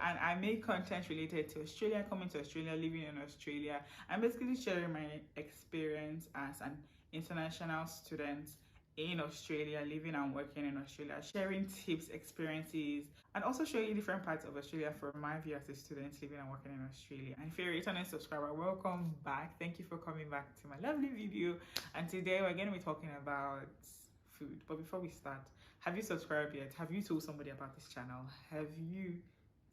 and I make content related to Australia, coming to Australia, living in Australia. I'm basically sharing my experience as an international student in Australia, living and working in Australia, sharing tips, experiences, and also showing you different parts of Australia from my view as a student living and working in Australia. And if you're a returning subscriber, welcome back. Thank you for coming back to my lovely video. And today we're going to be talking about food. But before we start, have you subscribed yet? Have you told somebody about this channel? Have you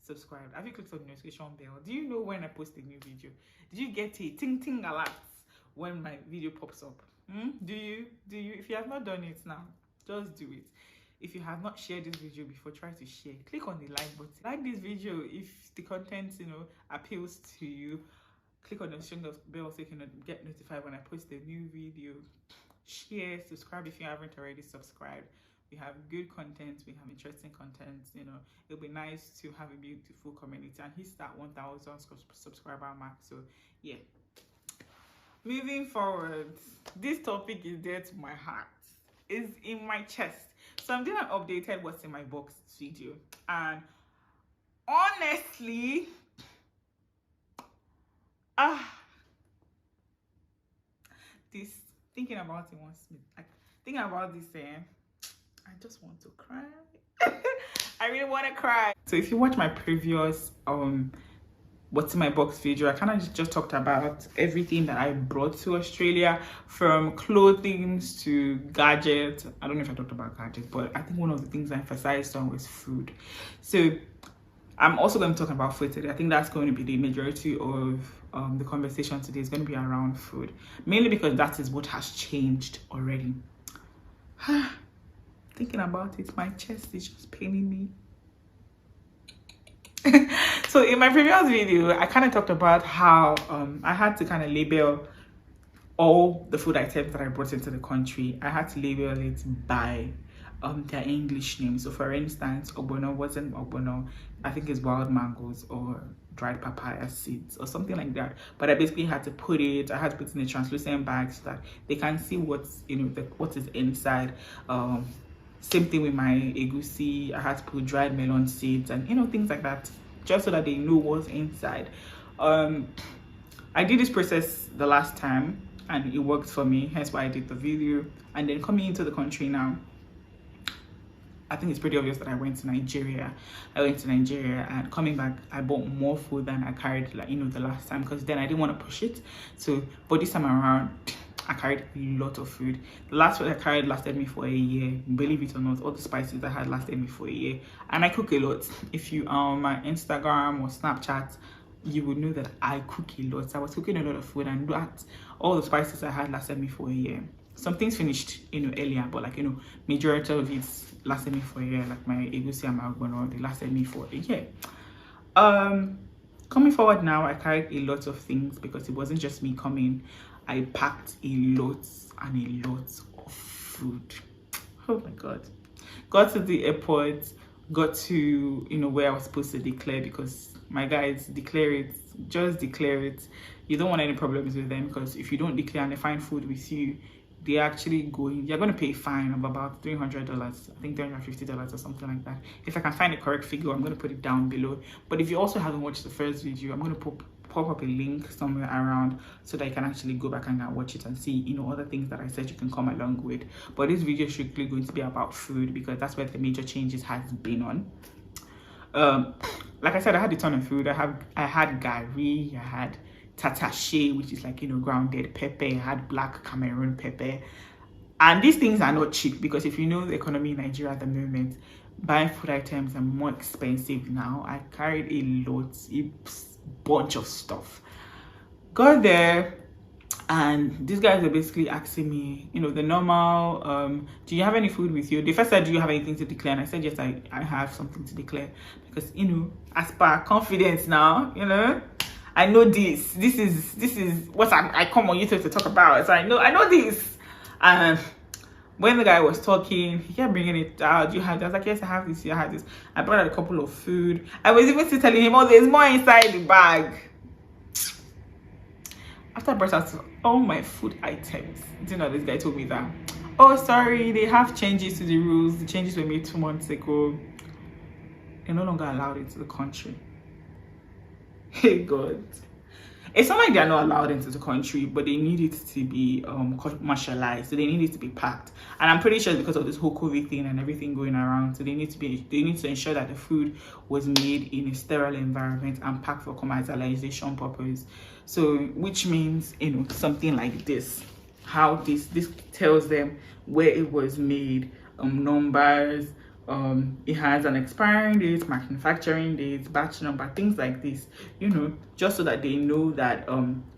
subscribed? Have you clicked on the notification bell? Do you know when I post a new video? Did you get a ting ting alerts when my video pops up? Do you? If you have not done it now, just do it. If you have not shared this video before, try to share. Click on the like button. Like this video if the content appeals to you. Click on the notification bell so you can get notified when I post a new video. Share, subscribe if you haven't already subscribed. We have good content, we have interesting content. It'll be nice to have a beautiful community and hit that 1,000 subscriber mark. So yeah, moving forward, this topic is dear to my heart, it's in my chest. So I'm doing an updated what's in my box video, and honestly, this thinking about it wants me, like thinking about this, I just want to cry. I really want to cry. So if you watch my previous what's in my box video, I kind of just talked about everything that I brought to Australia, from clothing to gadgets. I don't know if I talked about gadgets, but I think one of the things I emphasized on was food. So I'm also going to talk about food today. I think that's going to be the majority of the conversation today. Is going to be around food, mainly because that is what has changed already. Thinking about it, my chest is just paining me. So in my previous video, I kind of talked about how I had to kind of label all the food items that I brought into the country. I had to label it by their English names. So for instance, ogbono wasn't ogbono. I think it's wild mangoes or dried papaya seeds or something like that. But I basically had to put it, I had to put it in a translucent bag so that they can see what's what is inside. Same thing with my egusi. I had to put dried melon seeds and things like that, just so that they know what's inside. I did this process the last time and it worked for me, hence why I did the video. And then coming into the country now, I think it's pretty obvious that I went to Nigeria. And coming back, I bought more food than I carried, the last time, because then I didn't want to push it. So, but this time around, I carried a lot of food. The last food I carried lasted me for a year. Believe it or not, all the spices I had lasted me for a year. And I cook a lot. If you are on my Instagram or Snapchat, you would know that I cook a lot. I was cooking a lot of food, and that all the spices I had lasted me for a year. Some things finished earlier, but majority of it lasted me for a year. Like my egusi and my ogbono, they lasted me for a year. Coming forward now, I carried a lot of things because it wasn't just me coming. I packed a lot and a lot of food. Oh my god. Got to the airport, got to where I was supposed to declare, because my guys, declare it, just declare it. You don't want any problems with them, because if you don't declare and they find food with you, you're going to pay a fine of about $300, I think $350 or something like that. If I can find a correct figure, I'm going to put it down below. But if you also haven't watched the first video, I'm going to pop up a link somewhere around so that you can actually go back and watch it and see other things that I said you can come along with. But this video is strictly going to be about food, because that's where the major changes has been on. Like I said, I had a ton of food. I had gari, I had tatache, which is grounded pepper. I had black Cameroon pepper. And these things are not cheap, because if you know the economy in Nigeria at the moment, buying food items are more expensive now. I carried a bunch of stuff. Got there, and these guys are basically asking me, the normal, do you have any food with you? They first said, do you have anything to declare? And I said, yes, I have something to declare, because as per confidence now, I know this is what I come on YouTube to talk about. So I know this. And when the guy was talking, he kept bringing it out. Do you have this? I was like, yes, I have this. I have this. I brought out a couple of food. I was even still telling him, oh, there's more inside the bag. After I brought out all my food items, this guy told me that, oh, sorry, they have changes to the rules. The changes were made 2 months ago. They're no longer allowed into the country. Hey God. It's not like they're not allowed into the country, but they need it to be commercialized. So they need it to be packed. And I'm pretty sure because of this whole COVID thing and everything going around, so they need to ensure that the food was made in a sterile environment and packed for commercialization purpose. So which means, you know, something like this. How this tells them where it was made, numbers, it has an expiring date, manufacturing date, batch number, things like this, you know, just so that they know that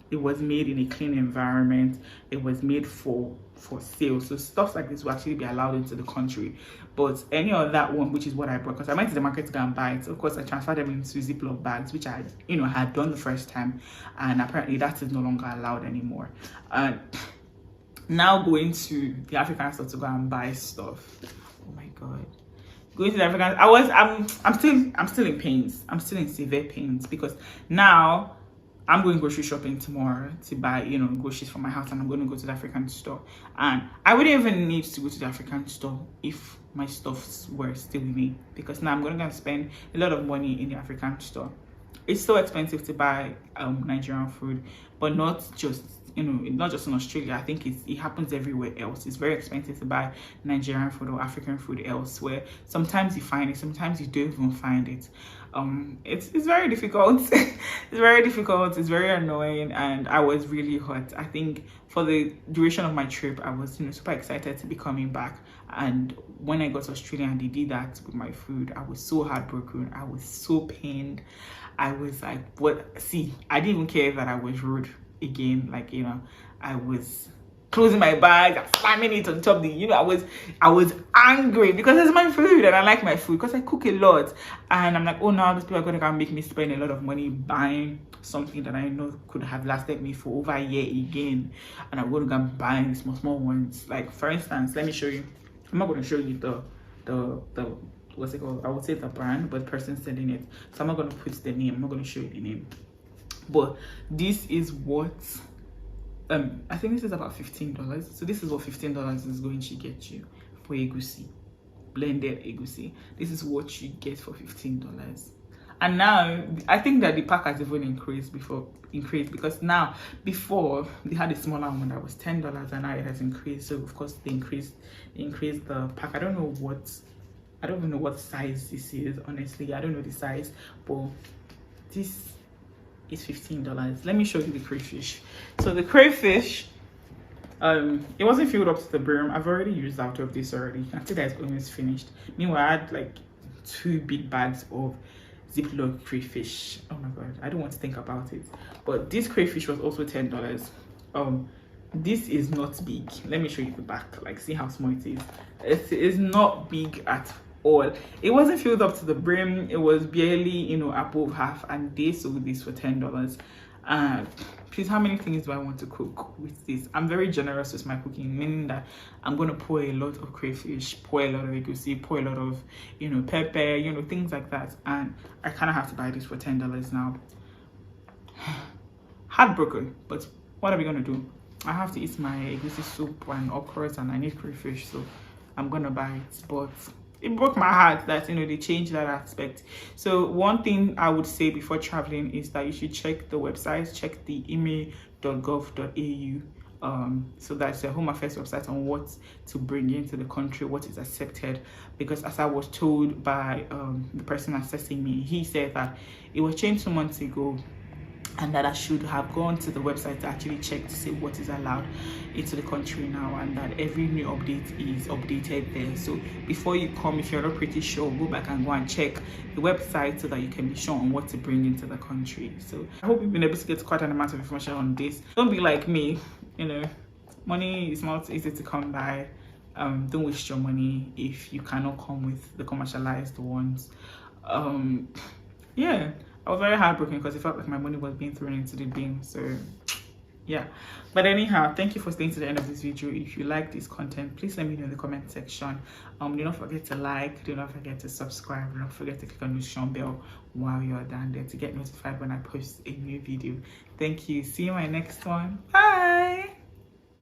it was made in a clean environment, it was made for sale. So stuff like this will actually be allowed into the country. But any of that one, which is what I brought, because I went to the market to go and buy it, of course I transferred them into Ziploc bags, which I, you know, had done the first time, and apparently that is no longer allowed anymore. And now going to the African store to go and buy stuff. Oh my God. Going to the African, I'm still in pains. I'm still in severe pains because now I'm going grocery shopping tomorrow to buy, you know, groceries for my house, and I'm going to go to the African store. And I wouldn't even need to go to the African store if my stuffs were still with me, because now I'm going to spend a lot of money in the African store. It's so expensive to buy Nigerian food, but not just, you know, not just in Australia. I think it happens everywhere else. It's very expensive to buy Nigerian food or African food elsewhere. Sometimes you find it, sometimes you don't even find it. It's very difficult. It's very difficult. It's very annoying, and I was really hurt. I think for the duration of my trip, I was, you know, super excited to be coming back. And when I got to Australia and they did that with my food, I was so heartbroken. I was so pained. I was like, what? See, I didn't even care that I was rude again. Like, you know, I was closing my bag, slamming it on top. You know, I was angry because it's my food and I like my food because I cook a lot. And I'm like, oh, now these people are going to come make me spend a lot of money buying something that I know could have lasted me for over a year again. And I'm going to go and buy these small ones. Like, for instance, let me show you. I'm not going to show you the what's it called? I would say the brand, but the person selling it. So I'm not going to put the name. I'm not going to show you the name. But this is what I think this is about $15. So this is what $15 is going to get you for egusi, blended egusi. This is what you get for $15. And now I think that the pack has even increased because now, before they had a smaller one that was $10 and now it has increased. So of course they increased the pack. I don't even know what size this is, honestly. I don't know the size, but this is $15. Let me show you the crayfish. So the crayfish, it wasn't filled up to the brim. I've already used out of this already. You can see that it's almost finished. Meanwhile, I had like 2 big bags of Ziploc crayfish. Oh my God, I don't want to think about it. But this crayfish was also $10. This is not big. Let me show you the back. Like, see how small it is. It is not big at all. It wasn't filled up to the brim. It was barely, you know, above half, and they sold this for $10. Please, how many things do I want to cook with this? I'm very generous with my cooking, meaning that I'm going to pour a lot of crayfish, pour a lot of egusi, pour a lot of, you know, pepper, you know, things like that. And I kind of have to buy this for $10 now. Heartbroken, but what are we going to do? I have to eat my egusi soup and okras, and I need crayfish, so I'm going to buy it. But it broke my heart that, you know, they changed that aspect. So one thing I would say before traveling is that you should check the website, check the email.gov.au. So that's the Home Affairs website on what to bring into the country, what is accepted. Because as I was told by the person assessing me, he said that it was changed 2 months ago, and that I should have gone to the website to actually check to see what is allowed into the country now, and that every new update is updated there. So before you come, if you're not pretty sure, go back and go and check the website so that you can be sure on what to bring into the country. So I hope you've been able to get quite an amount of information on this. Don't be like me, you know, money is not easy to come by. Don't waste your money if you cannot come with the commercialized ones. Yeah, I was very heartbroken because it felt like my money was being thrown into the bin. So yeah, but anyhow, thank you for staying to the end of this video. If you like this content, please let me know in the comment section. Do not forget to like, do not forget to subscribe, do not forget to click on the notification bell while you're down there to get notified when I post a new video. Thank you. See you in my next one. Bye.